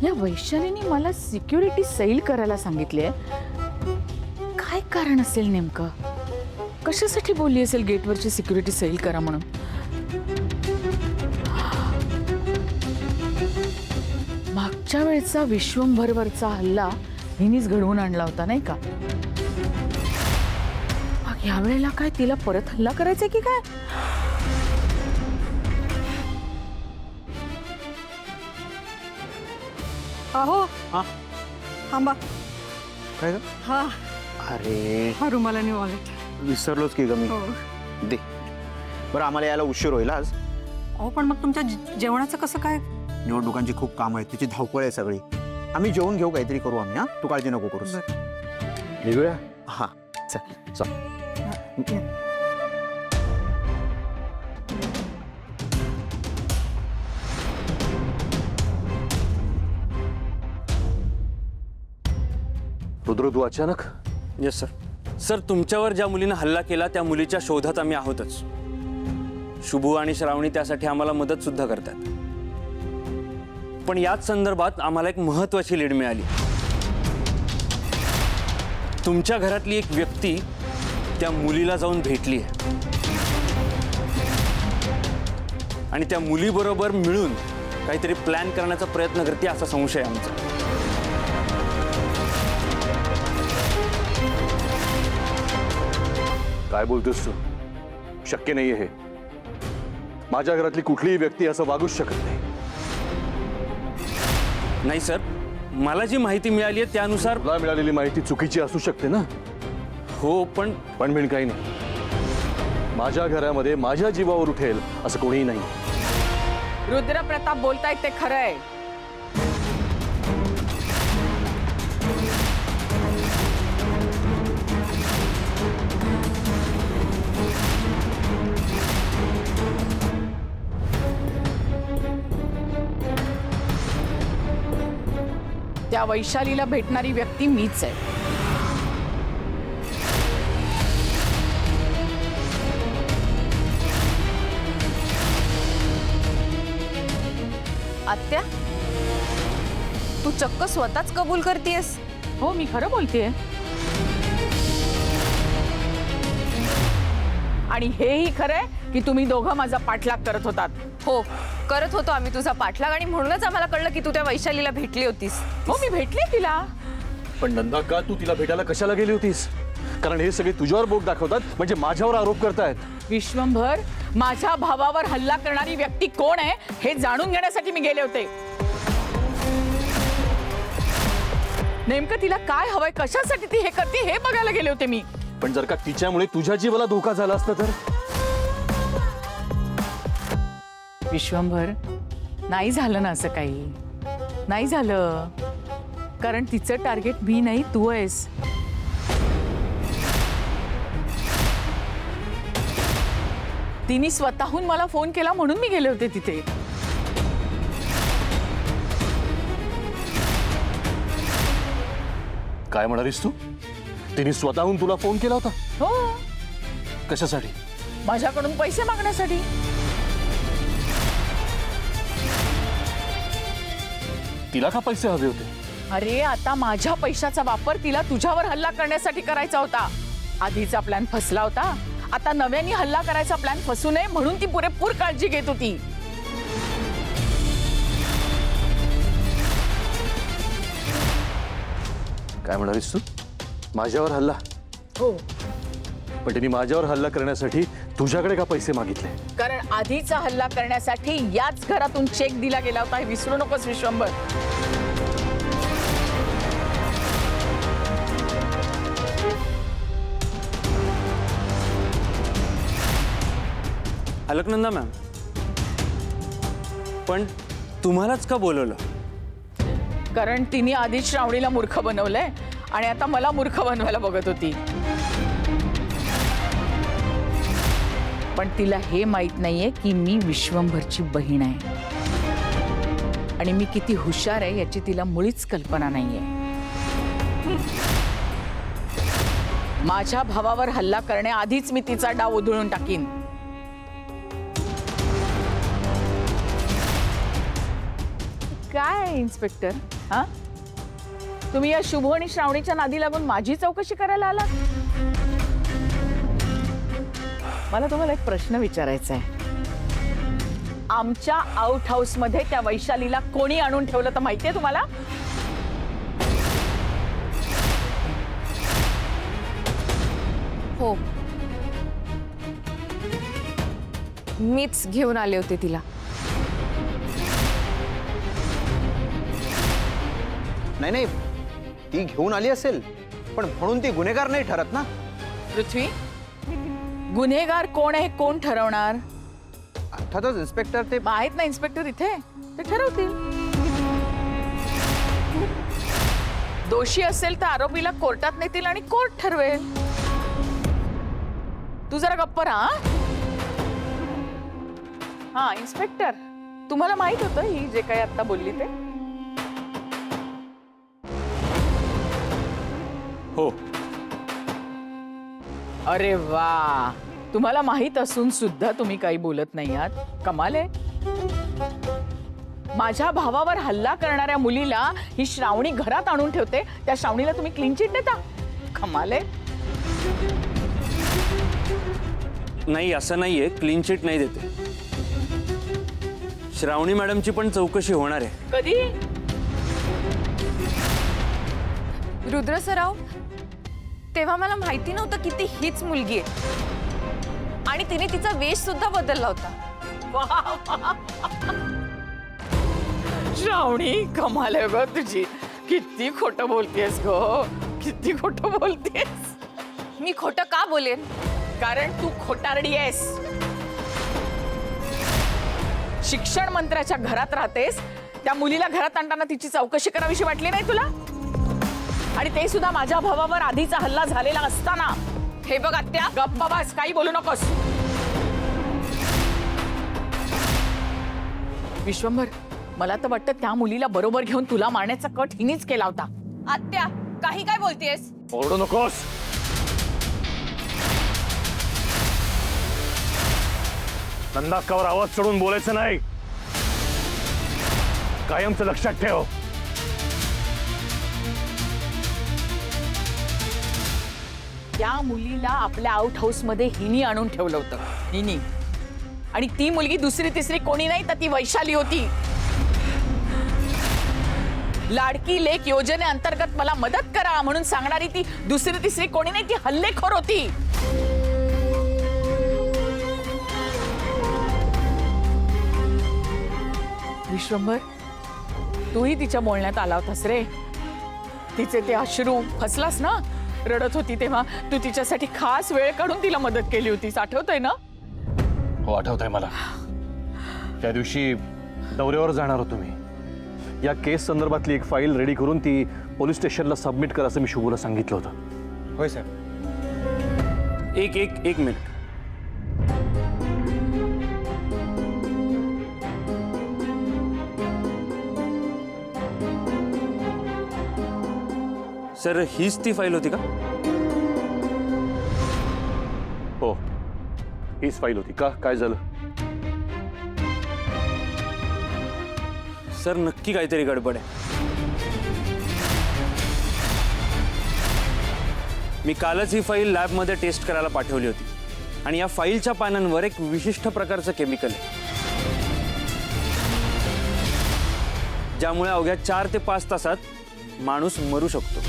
या वैशालीने मला सिक्युरिटी सैल करायला सांगितले. काय कारण असेल नेमकं? कशासाठी बोलली असेल गेटवरची सिक्युरिटी सैल करा म्हणून? मागच्या वेळचा विश्वंभरवरचा हल्ला हिनीच घडवून आणला होता नाही का? मग यावेळेला काय तिला परत हल्ला करायचा की काय? अहो हा थांबा. काय ग? हा अरे हा रुमाला आणि वॉलेट. विसरलोच की ग मी. हो. दे बरं, आम्हाला यायला उशीर होईल आज. अहो पण मग तुमच्या जेवणाचं कसं काय? निवडणुकांची खूप कामं आहेत, तिची धावपळ आहे सगळी. आम्ही जेवून घेऊ, काहीतरी करू आम्ही. हा, तू काळजी नको करूस. निघूया. हा चल चल. रुद्र, तू अचानक? Yes sir. सर, तुमच्यावर ज्या मुलीने हल्ला केला त्या मुलीच्या शोधात आम्ही आहोतच. शुभू आणि श्रावणी त्यासाठी आम्हाला मदत सुद्धा करतात. पण याच संदर्भात आम्हाला एक महत्त्वाची लीड मिळाली. तुमच्या घरातली एक व्यक्ती त्या मुलीला जाऊन भेटली आहे आणि त्या मुलीबरोबर मिळून काहीतरी प्लॅन करण्याचा प्रयत्न करते असा संशय आहे आमचा. काय बोलतोस तू? शक्य नाहीये हे. माझ्या घरातली कुठलीही व्यक्ती असं वागूच शकत नाही. नाही सर, मला जी माहिती मिळाली आहे त्यानुसार. तुला मिळालेली माहिती चुकीची असू शकते ना. हो, पण पण काही नाही. माझ्या घरामध्ये माझ्या जीवावर उठेल असं कोणीही नाही. रुद्र प्रताप बोलतायत ते खरं आहे. त्या वैशालीला भेटणारी व्यक्ती मीच आहे. आत्या, तू चक्क स्वतःच कबूल करतेस? हो, मी खरं बोलतेय. आणि हेही खरंय की तुम्ही दोघं माझा पाठलाग करत होतात. हो, करत होतो आम्ही तुझा पाठलाग, आणि म्हणूनच आम्हाला कळलं की तू त्या वैशालीला भेटली होतीस. हो, मी भेटले तिला. पण नंदा, का तू तिला भेटायला कशाला गेली होतीस? कारण हे सगळे तुझ्यावर बोट दाखवतात, म्हणजे माझ्यावर आरोप करतायत. विश्वंभर, माझ्या भावावर हल्ला करणारी व्यक्ती कोण आहे हे जाणून घेण्यासाठी मी गेले होते. नेमकं तिला काय हवंय, कशासाठी ती हे करते हे बघायला गेले होते मी. पण जर का तिच्यामुळे तुझ्या जीवाला धोका झाला असता तर? विश्वंभर, नाही झालं ना असं काही. नाही झालं, कारण तिचं टार्गेट मी नाही, तू आहेस. तिने स्वतःहून मला फोन केला म्हणून मी गेले होते तिथे. काय म्हणालीस तू? तिने स्वतःहून तुला फोन केला होता? हो, कशासाठी? माझ्याकडून पैसे मागण्यासाठी. तिला का पैसे हवे होते? अरे, आता माझ्या पैशाचा वापर तिला तुझ्यावर हल्ला करण्यासाठी करायचा होता. आधीचा प्लॅन फसला होता, आता नव्याने हल्ला करायचा प्लॅन फसू नये म्हणून ती पुरेपूर काळजी घेत होती. काय म्हणालीस तू? माझ्यावर हल्ला? हो, पण तिने माझ्यावर हल्ला करण्यासाठी तुझ्याकडे का पैसे मागितले? कारण आधीचा हल्ला करण्यासाठी याच घरातून चेक दिला गेला होता, हे विसरू नकोस विश्वंभर. अलकनंदा मॅम, पण तुम्हालाच का बोलवलं? कारण तिने आधीच श्रावणीला मूर्ख बनवलंय आणि आता मला मूर्ख बनवायला बघत होती. पण तिला हे माहित नाहीये की मी विश्वंभरची बहीण आहे आणि मी किती हुशार आहे याची तिला मुळीच कल्पना नाहीये. माझ्या भावावर हल्ला करण्याआधीच मी तिचा डाव उधळून टाकीन. काय इन्स्पेक्टर, हा? तुम्ही या शुभ आणि श्रावणीच्या नादी लागून माझी चौकशी करायला आला? मला तुम्हाला एक प्रश्न विचारायचा आहे. आमच्या आउट हाऊस मध्ये त्या वैशालीला कोणी आणून ठेवलं तर माहितीये तुम्हाला? हो, मीच घेऊन आले होते तिला. नाही नाही, ती घेऊन आली असेल, पण म्हणून ती गुन्हेगार नाही ठरत ना. पृथ्वी, गुन्हेगार कोण आहे कोण ठरवणार? अर्थातच इन्स्पेक्टर ते आहेत ना इन्स्पेक्टर इथे, ते ठरवतील. दोषी असेल तर आरोपीला कोर्टात नेतील आणि कोर्ट ठरवेल. तू जरा गप्प राहा. हा इन्स्पेक्टर, तुम्हाला माहित होतं ही जे काही आता बोलली ते? हो. अरे वा, तुम्हाला माहित असून सुद्धा तुम्ही काही बोलत नाही आहात. कमाल आहे. माझ्या भावावर हल्ला करणाऱ्या मुलीला ही श्रावणी घरात आणून ठेवते, त्या श्रावणीला तुम्ही क्लीन चिट देता? कमाल आहे. नाही, असं नाहीये, क्लीन चिट नाही देते. श्रावणी मॅडमची पण चौकशी होणार आहे. कधी? रुद्र सराव, तेव्हा मला माहिती नव्हतं की ती हीच मुलगी आहे आणि तिने तिचा वेश सुद्धा बदलला होता. श्रावणी, कमाल आहे ग तुझी. किती खोटं बोलतेस ग, किती खोटं बोलतेस. मी खोटं का बोलेन? कारण तू खोटारडी आहेस. शिक्षण मंत्र्याच्या घरात राहतेस, त्या मुलीला घरात आणताना तिची चौकशी करावीशी वाटली नाही तुला? आणि ते सुद्धा माझ्या भावावर आधीचा हल्ला झालेला असताना. हे बघ आत्या, गप्पा बस, काही बोलू नकोस. विश्वंभर, मला तर वाटतं त्या मुलीला बरोबर घेऊन तुला मारण्याचा कट हिनीच केला होता. आत्या, काही काय बोलतेस? ओरडू नकोस. नंदाक्कावर आवाज चढून बोलायचं नाही. कायमचं लक्षात ठेव. त्या मुलीला आपल्या आउट हाऊस मध्ये हिनी आणून ठेवलं होतं. हिनी. आणि ती मुलगी दुसरी तिसरी कोणी नाही तर ती वैशाली होती. लाडकी लेक योजनेअंतर्गत मला मदत करा म्हणून सांगणारी ती दुसरी तिसरी कोणी नाही, ती हल्लेखोर होती. विश्वंभर, तूही तिच्या बोलण्यात आला होतास रे. तिचे ते अश्रू, फसलास ना. रडत होती तेव्हा तू तिच्यासाठी खास वेळ काढून तिला मदत केली होतीस, आठवतंय ना? हो, आठवतंय मला. त्या दिवशी दौऱ्यावर जाणार होतो मी. या केस संदर्भातली एक फाईल रेडी करून ती पोलीस स्टेशनला सबमिट कर असं मी शुभूला सांगितलं होतं. होय साहेब. एक मिनिट. सर, हीच ती फाईल होती का? हो, हीच फाईल होती का? काय झालं? सर, नक्की काहीतरी गडबड आहे. मी कालच ही फाईल लॅबमध्ये टेस्ट करायला पाठवली होती आणि या फाईलच्या पानांवर एक विशिष्ट प्रकारचं केमिकल आहे, ज्यामुळे अवघ्या 4 ते 5 तासात माणूस मरू शकतो.